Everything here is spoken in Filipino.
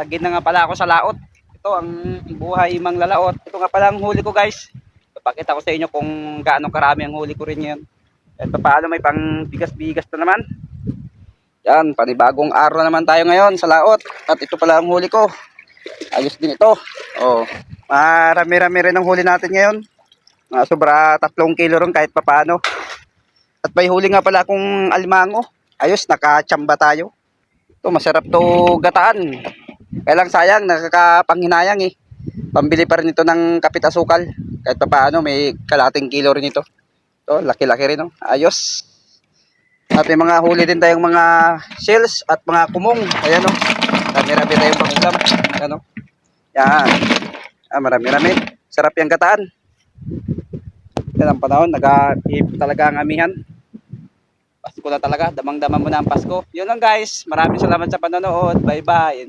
Tagin na nga pala ako sa laot. Ito ang buhay manglalaot. Ito nga pala ang huli ko guys. Papakita ko sa inyo kung gaano karami ang huli ko rin ngayon. At paano may pang bigas-bigas na naman. Yan, panibagong araw naman tayo ngayon sa laot. At ito pala ang huli ko. Ayos din ito. Oh, marami-rami rin ang huli natin ngayon. Sobra 3 kilo rin kahit papaano. At may huli nga pala akong alimango. Ayos, nakachamba tayo. Ito, masarap to gataan. Kaya lang sayang, nakakapanghinayang eh. Pambili pa rin ito ng kapit asukal. Kahit papaano, may kalating kilo rin ito. Ito, laki-laki rin, no? Ayos. At may mga huli din tayong mga shells at mga kumong. Ayan, no? Marami-rami tayong pangulam. Ayan, no? Yan. Marami-rami. Sarap yung gataan. Yan ang panahon, nag-iip talaga ang amihan. Pasko na talaga, damang-dama mo na ang Pasko. Yun lang guys, maraming salamat sa panonood. Bye bye.